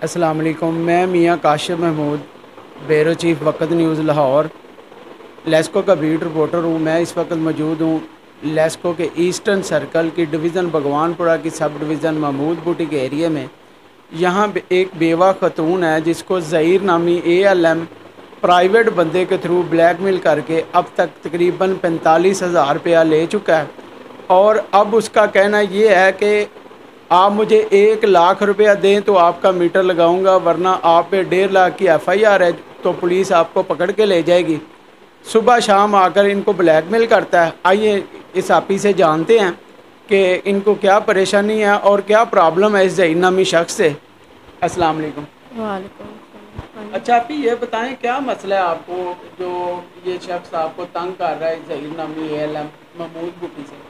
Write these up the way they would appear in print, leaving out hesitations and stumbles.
السلام علیکم، میں میاں کاشف محمود، بیورو چیف وقت نیوز لاہور، لیسکو کا بیٹ رپورٹر ہوں۔ میں اس وقت موجود ہوں لیسکو کے ایسٹرن سرکل کی ڈویژن بھگوان پورہ کی سب ڈویژن محمود بوٹی کے ایریے میں۔ یہاں ایک بیوہ خاتون ہے جس کو ظہیر نامی ALM پرائیویٹ بندے کے تھرو بلیک میل کر کے اب تک تقریباً 45,000 روپیہ لے چکا ہے، اور اب اس کا کہنا یہ ہے کہ آپ مجھے 1,00,000 روپیہ دیں تو آپ کا میٹر لگاؤں گا، ورنہ آپ پہ 1,50,000 کی FIR ہے تو پولیس آپ کو پکڑ کے لے جائے گی۔ صبح شام آ کر ان کو بلیک میل کرتا ہے۔ آئیے اس آپی سے جانتے ہیں کہ ان کو کیا پریشانی ہے اور کیا پرابلم ہے اس ظہیر نامی شخص سے۔ السلام علیکم۔ وعلیکم السلام۔ ہاں اچھا آپی، یہ بتائیں کیا مسئلہ ہے آپ کو جو یہ شخص آپ کو تنگ کر رہا ہے ظہیر نامی ALM محمود بوٹی سے؟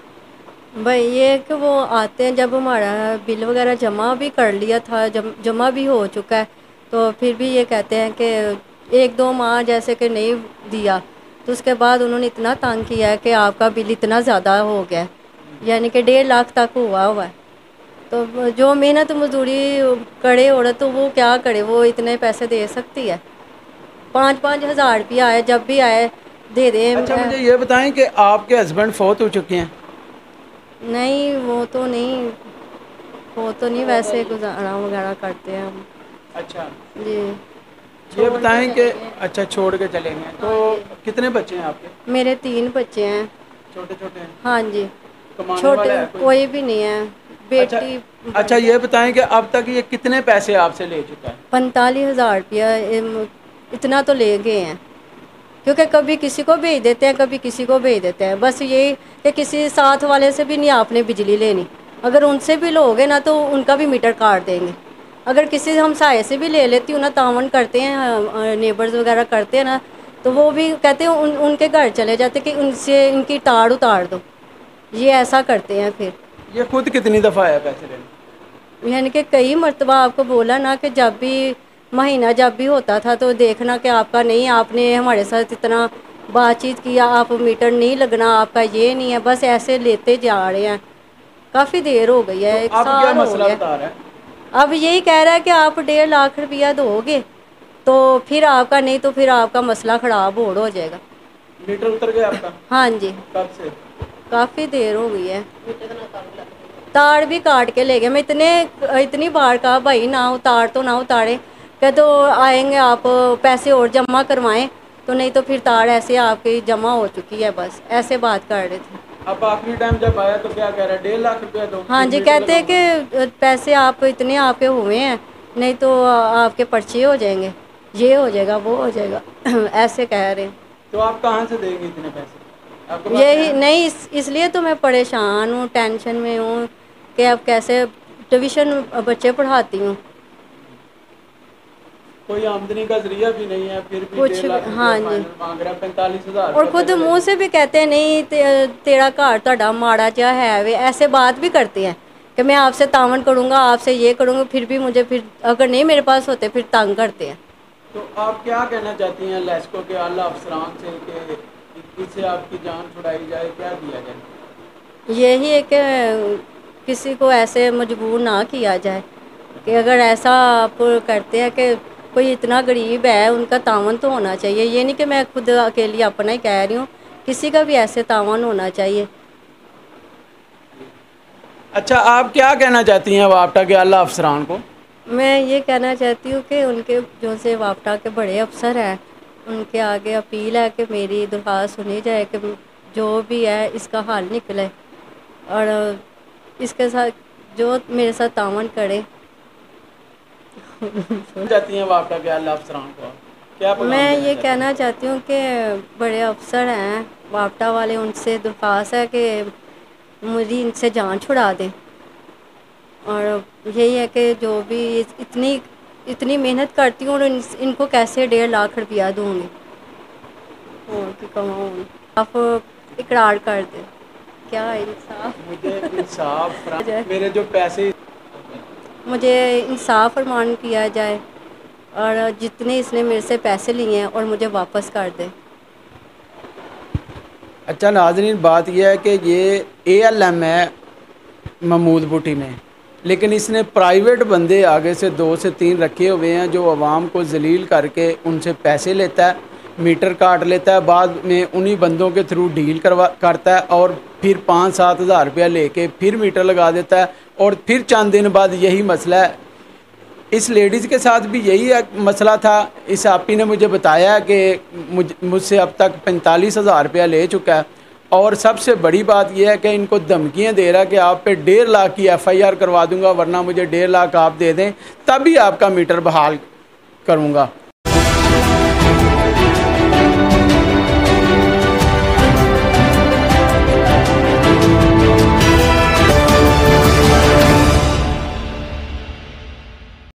بھائی یہ کہ وہ آتے ہیں جب ہمارا بل وغیرہ جمع بھی کر لیا تھا، جمع بھی ہو چکا ہے، تو پھر بھی یہ کہتے ہیں کہ 1-2 ماہ جیسے کہ نہیں دیا، تو اس کے بعد انہوں نے اتنا تنگ کیا ہے کہ آپ کا بل اتنا زیادہ ہو گیا ہے، یعنی کہ 1.5 لاکھ تک ہوا ہے۔ تو جو محنت مزدوری کرے عورت تو وہ کیا کرے، وہ اتنے پیسے دے سکتی ہے؟ 5-5 ہزار روپیہ آئے، جب بھی آئے دے دیں۔ اچھا مجھے یہ بتائیں کہ آپ کے ہسبینڈ فوت ہو چکے ہیں؟ نہیں وہ تو نہیں، ویسے گزارا وغیرہ کرتے ہیں ہم۔ اچھا جی، یہ چھوڑ کے بتائیں کہ چلے گئے۔ اچھا چھوڑ کے چلے گئے، تو ہاں جی، کتنے بچے ہیں آپ کے؟ میرے 3 بچے ہیں۔ چھوٹے چھوٹے ہیں؟ ہاں جی، کمانے چھوٹے والا ہے کوئی بھی نہیں ہے، اچھا بیٹی اچھا، بڑی ہے۔ یہ بتائیں کہ اب تک یہ کتنے پیسے آپ سے لے چکا ہے؟ 45,000 روپیہ اتنا تو لے گئے ہیں، کیونکہ کبھی کسی کو بھیج دیتے ہیں، کبھی کسی کو بھیج دیتے ہیں۔ بس یہی کہ کسی ساتھ والے سے بھی نہیں آپ نے بجلی لینی، اگر ان سے بھی لوگے نا تو ان کا بھی میٹر کاٹ دیں گے۔ اگر کسی ہم سائے سے بھی لے لیتی ہوں نا، تعاون کرتے ہیں، نیبرز وغیرہ کرتے ہیں نا، تو وہ بھی کہتے ہیں ان کے گھر چلے جاتے کہ ان سے ان کی تار اتار دو، یہ ایسا کرتے ہیں پھر۔ یہ خود کتنی دفعہ آیا پیسے لینے؟ یعنی کہ کئی مرتبہ آپ کو بولا نا کہ جب بھی مہینہ جب بھی ہوتا تھا تو دیکھنا کہ آپ کا نہیں، آپ نے ہمارے ساتھ اتنا بات چیت کیا، آپ میٹر نہیں لگنا، آپ کا یہ نہیں ہے، بس ایسے لیتے جا رہے ہیں۔ کافی دیر ہو گئی ہے، تو 1 اب کیا سال ہو مسئلہ گیا۔ بتا رہا ہے؟ اب یہی کہہ رہا ہے کہ آپ 1.5 لاکھ روپیہ دو گے تو پھر آپ کا، نہیں تو پھر آپ کا مسئلہ خراب ہو جائے گا۔ میٹر اتر گیا آپ کا؟ ہاں جی، کب سے؟ کافی دیر ہو گئی ہے۔ تار بھی کاٹ کے لے گئے۔ میں اتنی بار کہا بھائی نہ اتار تو نہ اتارے، کہ تو آئیں گے آپ پیسے اور جمع کروائیں، تو نہیں تو پھر تار ایسے آپ کی جمع ہو چکی ہے، بس ایسے بات کر رہے تھے۔ اب آخری ٹائم جب آیا تو کیا کہہ رہا ہے؟ 1.5 لاکھ روپیہ دو ہاں پھر جی، میٹر کہتے ہیں لگاؤں گا۔ کہ پیسے آپ اتنے آپ کے ہوئے ہیں، نہیں تو آپ کے پرچے ہو جائیں گے، یہ ہو جائے گا، وہ ہو جائے گا، ایسے کہہ رہے ہیں۔ تو آپ کہاں سے دیں گے اتنے پیسے؟ آپ کے پاس یہی ہیں؟ نہیں، اس لیے تو میں پریشان ہوں، ٹینشن میں ہوں کہ اب کیسے ٹیوشن بچے پڑھاتی ہوں۔ کوئی آمدنی کا ذریعہ بھی نہیں ہے، پھر بھی کچھ 1.5 لاکھ روپیہ ہاں جی، فائنل مانگ رہا ہے، 45,000 اور روپیہ خود پہلے لے منہ لیں۔ سے بھی کہتے ہیں نہیں تیرا گھر تہاڈا ماڑا جہا ہے وے، ایسے بات بھی کرتے ہیں کہ میں آپ سے تعاون کروں گا، آپ سے یہ کروں گا، پھر بھی مجھے پھر اگر نہیں میرے پاس ہوتے پھر تنگ کرتے ہیں۔ تو آپ کیا کہنا چاہتی ہیں لیسکو کے اعلیٰ افسران سے کہ اس سے آپ کی جان چھڑائی جائے، کیا دیا جائے؟ یہی ہے کہ کسی کو ایسے مجبور نہ کیا جائے، کہ اگر ایسا آپ کرتے ہیں کہ کوئی اتنا غریب ہے، ان کا تعاون تو ہونا چاہیے۔ یہ نہیں کہ میں خود اکیلی اپنا ہی کہہ رہی ہوں، کسی کا بھی ایسے تعاون ہونا چاہیے۔ اچھا آپ کیا کہنا چاہتی ہیں وابٹا کے اعلیٰ افسران کو؟ میں یہ کہنا چاہتی ہوں کہ ان کے جو سے وابٹا کے بڑے افسر ہیں، ان کے آگے اپیل ہے کہ میری درخواست سنی جائے کہ جو بھی ہے اس کا حل نکلے، اور اس کے ساتھ جو میرے ساتھ تعاون کرے۔ چاہتی ہیں وابٹا کے اعلیٰ افسران کو کیا پیغام میں دینا یہ چاہتی کہنا ہیں؟ چاہتی ہوں کہ بڑے افسر ہیں وابٹا والے، ان سے درخواست ہے کہ مجھے ان سے جان چھڑا دیں، اور یہی ہے کہ جو بھی اتنی محنت کرتی ہوں، اور ان کو کیسے 1.5 لاکھ روپیہ دوں گی، اور کی کماؤں، آپ اقرار کر دیں۔ کیا انصاف مجھے انصاف جائے، میرے جو پیسے مجھے انصاف فرمان کیا جائے، اور جتنے اس نے میرے سے پیسے لیے ہیں اور مجھے واپس کر دے۔ اچھا ناظرین، بات یہ ہے کہ یہ ALM ہے محمود بوٹی میں، لیکن اس نے پرائیویٹ بندے آگے سے 2 سے 3 رکھے ہوئے ہیں جو عوام کو ذلیل کر کے ان سے پیسے لیتا ہے، میٹر کاٹ لیتا ہے، بعد میں انہی بندوں کے تھرو ڈیل کرتا ہے اور پھر 5-7 ہزار روپیہ لے کے پھر میٹر لگا دیتا ہے، اور پھر چند دن بعد یہی مسئلہ ہے۔ اس لیڈیز کے ساتھ بھی یہی مسئلہ تھا۔ اس آپی نے مجھے بتایا کہ مجھ سے اب تک 45,000 روپیہ لے چکا ہے، اور سب سے بڑی بات یہ ہے کہ ان کو دھمکیاں دے رہا ہے کہ آپ پہ 1.5 لاکھ کی FIR کروا دوں گا، ورنہ مجھے 1.5 لاکھ آپ دے دیں تبھی آپ کا میٹر بحال کروں گا۔